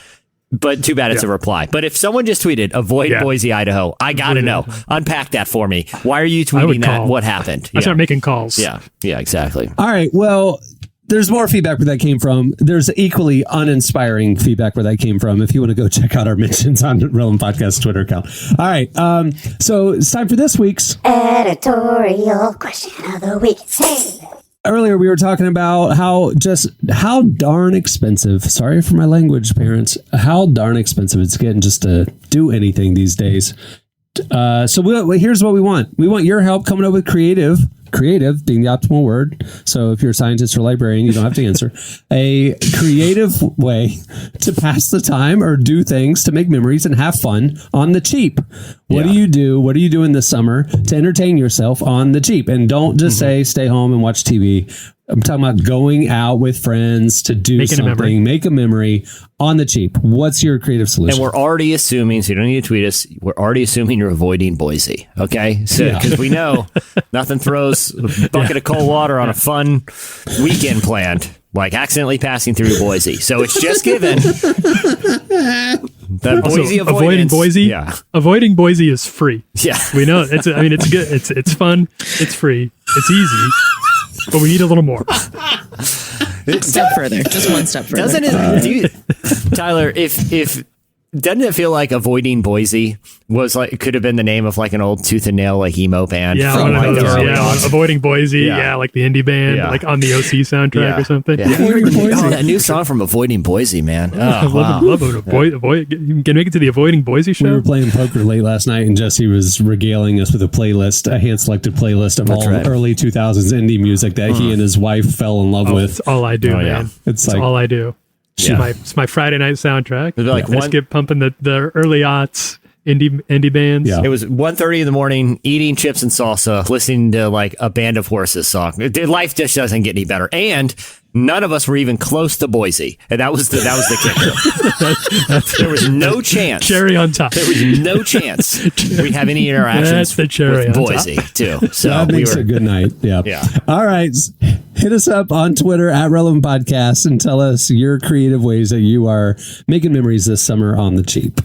But too bad it's a reply. But if someone just tweeted, avoid Boise, Idaho, I got to know. Unpack that for me. Why are you tweeting that? What happened? I start making calls. Yeah, exactly. All right. Well, there's more feedback where that came from. There's equally uninspiring feedback where that came from. If you want to go check out our mentions on Relevant Podcast Twitter account. All right. So it's time for this week's Editorial question of the week. Hey. Earlier, we were talking about how darn expensive, sorry for my language, parents, how darn expensive it's getting just to do anything these days. So here's what we want. We want your help coming up with creative creative being the optimal word. So if you're a scientist or librarian, you don't have to answer. A creative way to pass the time or do things to make memories and have fun on the cheap. What do you do? What are you doing this summer to entertain yourself on the cheap? And don't just say stay home and watch TV. I'm talking about going out with friends to do something, make a memory on the cheap. What's your creative solution? And we're already assuming, so you don't need to tweet us, we're already assuming you're avoiding Boise, okay? So because we know nothing throws a bucket of cold water on a fun weekend planned like accidentally passing through Boise. So it's just given that Boise avoiding Boise. Yeah, avoiding Boise is free. Yeah, we know. It's good. It's fun. It's free. It's easy. But we need a little more. Step further, just one step further. Doesn't it, Tyler? If doesn't it feel like avoiding Boise was like it could have been the name of like an old Tooth and Nail like emo band? Yeah, from like the early on. Avoiding Boise. Yeah, like the indie band, like on the OC soundtrack or something. Yeah. Oh, that new song from Avoiding Boise, man. Oh, I love it. Avoid. You can make it to the Avoiding Boise show. We were playing poker late last night, and Jesse was regaling us with a hand-selected playlist of early 2000s indie music that he and his wife fell in love with. It's all I do, man. Yeah. It's all I do. It's my Friday night soundtrack. Like I just get pumping the early aughts indie bands. Yeah. It was 1:30 in the morning, eating chips and salsa, listening to like a Band of Horses song. Life just doesn't get any better. And none of us were even close to Boise. And that was the kicker. There was no chance. Cherry on top. There was no chance we'd have any interactions with Boise, too. So that makes a good night. Yeah. All right. Hit us up on Twitter at Relevant Podcast and tell us your creative ways that you are making memories this summer on the cheap.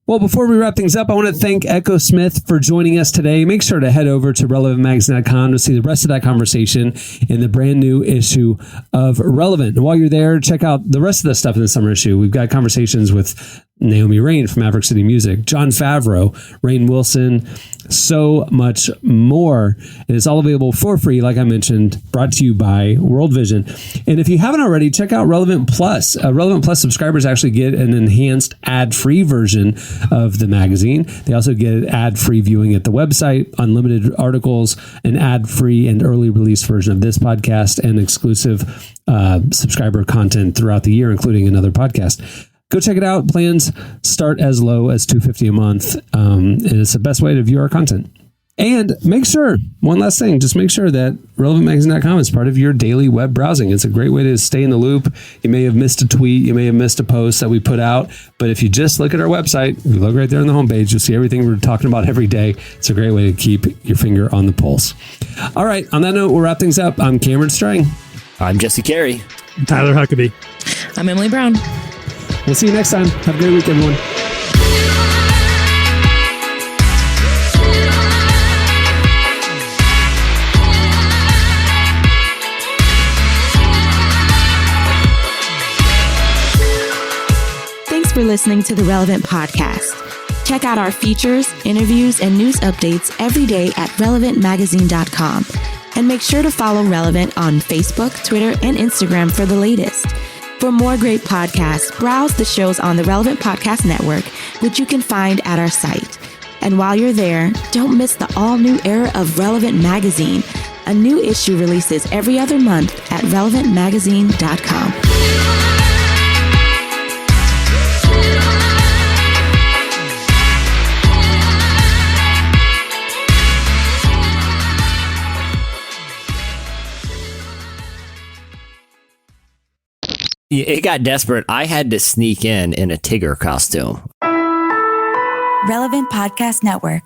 Well, before we wrap things up, I want to thank Echosmith for joining us today. Make sure to head over to relevantmagazine.com to see the rest of that conversation in the brand new issue of Relevant. And while you're there, check out the rest of the stuff in the summer issue. We've got conversations with Naomi Rain from Maverick City Music, John Favreau, Rainn Wilson, so much more. And it's all available for free, like I mentioned, brought to you by World Vision. And if you haven't already, check out Relevant Plus. Relevant Plus subscribers actually get an enhanced ad-free version of the magazine. They also get ad-free viewing at the website, unlimited articles, an ad-free and early release version of this podcast, and exclusive subscriber content throughout the year, including another podcast. Go check it out. Plans start as low as $2.50 a month, and it's the best way to view our content. And make sure, one last thing, just make sure that relevantmagazine.com is part of your daily web browsing. It's a great way to stay in the loop. You may have missed a tweet, you may have missed a post that we put out, but if you just look at our website, if you look right there on the homepage, you'll see everything we're talking about every day. It's a great way to keep your finger on the pulse. All right, on that note, we'll wrap things up. I'm Cameron Strang. I'm Jesse Carey. Tyler Huckabee. I'm Emily Brown. We'll see you next time. Have a great week, everyone. Thanks for listening to the Relevant Podcast. Check out our features, interviews, and news updates every day at relevantmagazine.com. And make sure to follow Relevant on Facebook, Twitter, and Instagram for the latest. For more great podcasts, browse the shows on the Relevant Podcast Network, which you can find at our site. And while you're there, don't miss the all-new era of Relevant Magazine. A new issue releases every other month at relevantmagazine.com. It got desperate. I had to sneak in a Tigger costume. Relevant Podcast Network.